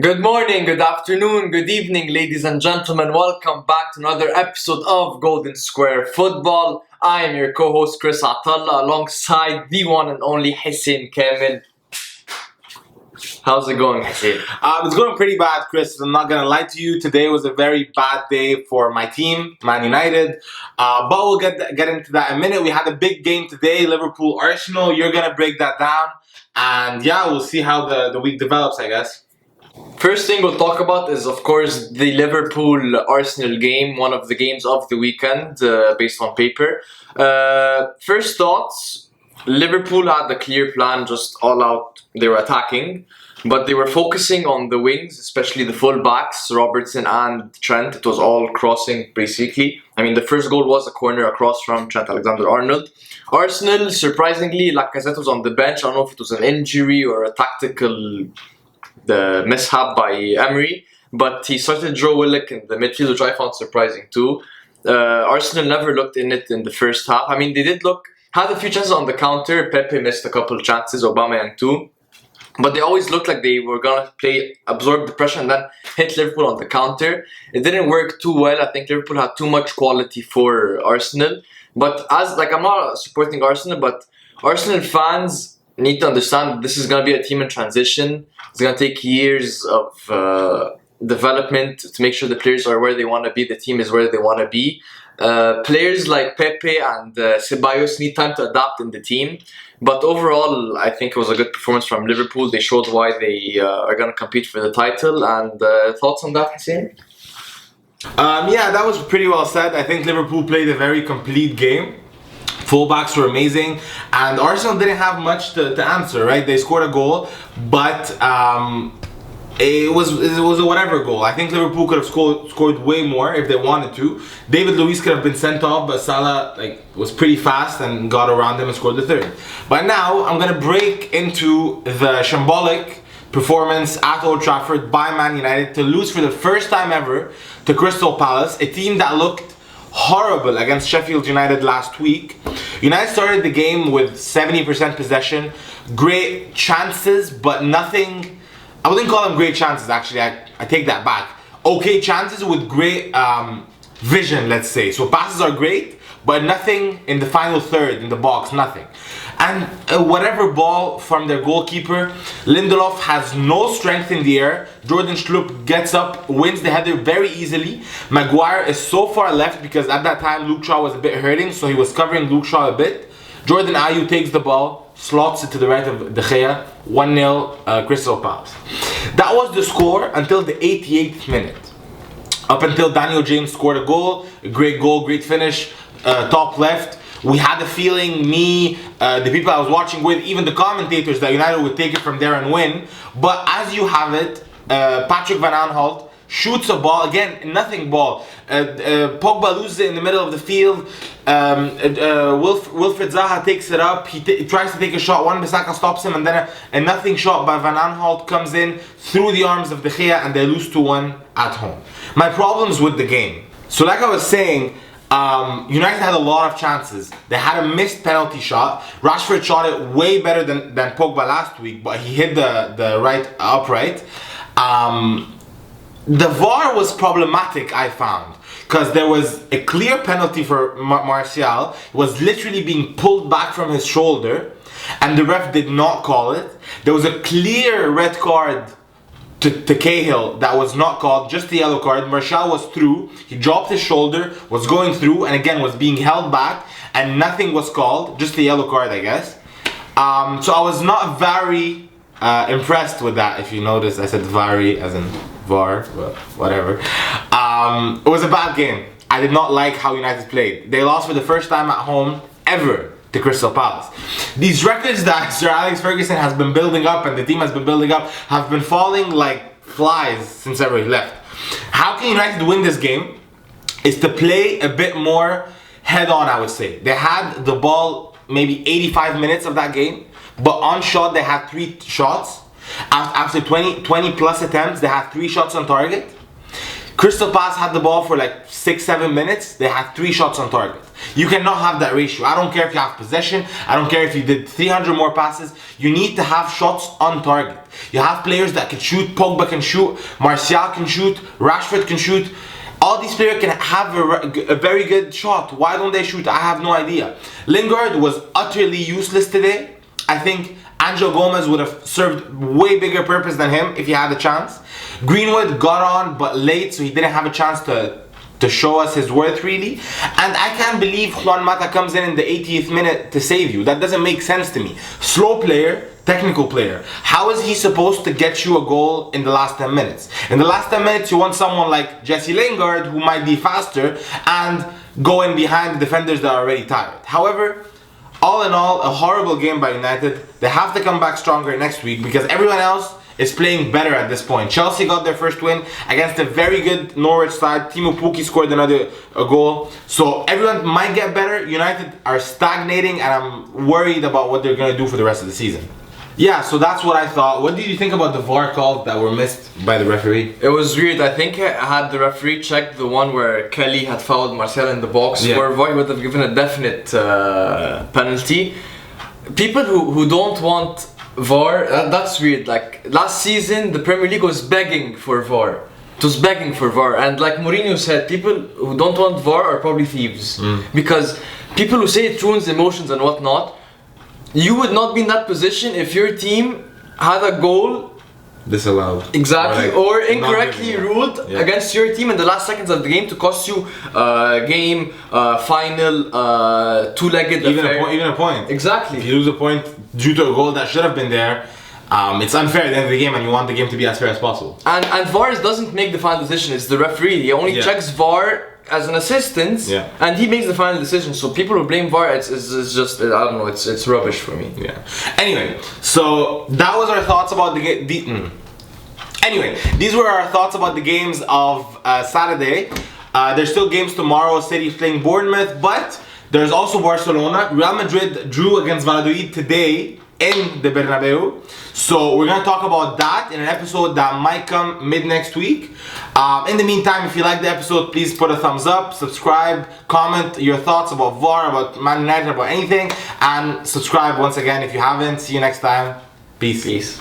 Good morning, good afternoon, good evening, ladies and gentlemen. Welcome back to another episode of Golden Square Football. I am your co-host Chris Atalla alongside the one and only Hussein Kamil. How's it going, Hussein? It's going pretty bad, Chris. I'm not gonna lie to you. Today was a very bad day for my team, Man United. But we'll get into that in a minute. We had a big game today, Liverpool Arsenal. You're gonna break that down, and yeah, we'll see how the week develops, I guess. First thing we'll talk about is, of course, the Liverpool Arsenal game, one of the games of the weekend, based on paper. First thoughts: Liverpool had a clear plan, just all out. They were attacking, but they were focusing on the wings, especially the full backs, Robertson and Trent. It was all crossing, basically. I mean, the first goal was a corner across from Trent Alexander-Arnold. Arsenal, surprisingly, Lacazette was on the bench. I don't know if it was an injury or a tactical mishap by Emery, but he started Joe Willock in the midfield, which I found surprising too. Arsenal never looked in it in the first half. I mean, they had a few chances on the counter. Pepe missed a couple of chances, Aubameyang too. But they always looked like they were going to absorb the pressure and then hit Liverpool on the counter. It didn't work too well. I think Liverpool had too much quality for Arsenal. But I'm not supporting Arsenal, but Arsenal fans need to understand that this is going to be a team in transition. It's going to take years of development to make sure the players are where they want to be, the team is where they want to be. Players like Pepe and Ceballos need time to adapt in the team. But overall, I think it was a good performance from Liverpool. They showed why they are going to compete for the title. And thoughts on that, Hussein? Yeah, that was pretty well said. I think Liverpool played a very complete game. Fullbacks were amazing, and Arsenal didn't have much to answer. Right, they scored a goal, but it was a whatever goal. I think Liverpool could have scored way more if they wanted to. David Luiz could have been sent off, but Salah was pretty fast and got around him and scored the third. But now I'm gonna break into the shambolic performance at Old Trafford by Man United to lose for the first time ever to Crystal Palace, a team that looked horrible against Sheffield United last week. United started the game with 70% possession, great chances, but nothing. I wouldn't call them great chances, actually. I take that back. Okay chances with great vision, let's say. So passes are great, but nothing in the final third, in the box, nothing. And whatever ball from their goalkeeper, Lindelof has no strength in the air. Jordan Schlupp gets up, wins the header very easily. Maguire is so far left because at that time Luke Shaw was a bit hurting, so he was covering Luke Shaw a bit. Jordan Ayew takes the ball, slots it to the right of De Gea, 1-0 Crystal Palace. That was the score until the 88th minute. Up until Daniel James scored a goal, great finish, top left. We had a feeling, the people I was watching with, even the commentators, that United would take it from there and win. But as you have it, Patrick Van Aanholt shoots a ball, again, nothing ball. Pogba loses it in the middle of the field. Wilfried Zaha takes it up. He tries to take a shot. Wan-Bissaka stops him, and then a nothing shot by Van Aanholt comes in through the arms of De Gea, and they lose 2-1 at home. My problems with the game. So like I was saying, United had a lot of chances. They had a missed penalty shot. Rashford shot it way better than Pogba last week, but he hit the right upright. The VAR was problematic, I found, because there was a clear penalty for Martial. He was literally being pulled back from his shoulder, and the ref did not call it. There was a clear red card to Cahill that was not called, just the yellow card. Martial was through, he dropped his shoulder, was going through, and again was being held back, and nothing was called, just the yellow card, I guess. So I was not very impressed with that. If you notice, I said very as in VAR, but whatever. It was a bad game. I did not like how United played. They lost for the first time at home ever to Crystal Palace. These records that Sir Alex Ferguson has been building up and the team has been building up have been falling like flies since ever he left. How can United win this game? Is to play a bit more head on, I would say. They had the ball maybe 85 minutes of that game, but on shot they had 3 shots. After 20 plus attempts, they had 3 shots on target. Crystal Palace had the ball for like 6-7 minutes. They had 3 shots on target. You cannot have that ratio. I don't care if you have possession. I don't care if you did 300 more passes. You need to have shots on target. You have players that can shoot. Pogba can shoot. Martial can shoot. Rashford can shoot. All these players can have a very good shot. Why don't they shoot? I have no idea. Lingard was utterly useless today. I think Angel Gomez would have served way bigger purpose than him if he had a chance. Greenwood got on but late, so he didn't have a chance to show us his worth really. And I can't believe Juan Mata comes in the 80th minute to save you. That doesn't make sense to me. Slow player, technical player. How is he supposed to get you a goal in the last 10 minutes? In the last 10 minutes you want someone like Jesse Lingard who might be faster and go in behind the defenders that are already tired. However, all in all, a horrible game by United. They have to come back stronger next week because everyone else is playing better at this point. Chelsea got their first win against a very good Norwich side. Timo Pukki scored a goal. So everyone might get better. United are stagnating and I'm worried about what they're going to do for the rest of the season. Yeah, so that's what I thought. What did you think about the VAR calls that were missed by the referee? It was weird. I think had the referee checked the one where Kelly had fouled Martial in the box, where VAR he would have given a definite penalty. People who don't want VAR, that's weird. Like last season, the Premier League was begging for VAR. It was begging for VAR, and like Mourinho said, people who don't want VAR are probably thieves. Because people who say it ruins emotions and whatnot, you would not be in that position if your team had a goal disallowed. Exactly, or incorrectly ruled against your team in the last seconds of the game to cost you game, final, two-legged affair. Even a point. Exactly. If you lose a point due to a goal that should have been there, it's unfair at the end of the game and you want the game to be as fair as possible. And VAR doesn't make the final decision, it's the referee. He only checks VAR as an assistant, and he makes the final decision. So people who blame VAR, it's just, I don't know, it's rubbish for me. Yeah. Anyway, so that was our thoughts about the game. Anyway, these were our thoughts about the games of Saturday. There's still games tomorrow. City's playing Bournemouth, but there's also Barcelona. Real Madrid drew against Valladolid today in the Bernabeu. So we're gonna talk about that in an episode that might come mid next week. In the meantime, if you like the episode, please put a thumbs up, subscribe, comment your thoughts about VAR, about Man United, about anything, and subscribe once again if you haven't. See you next time. Peace.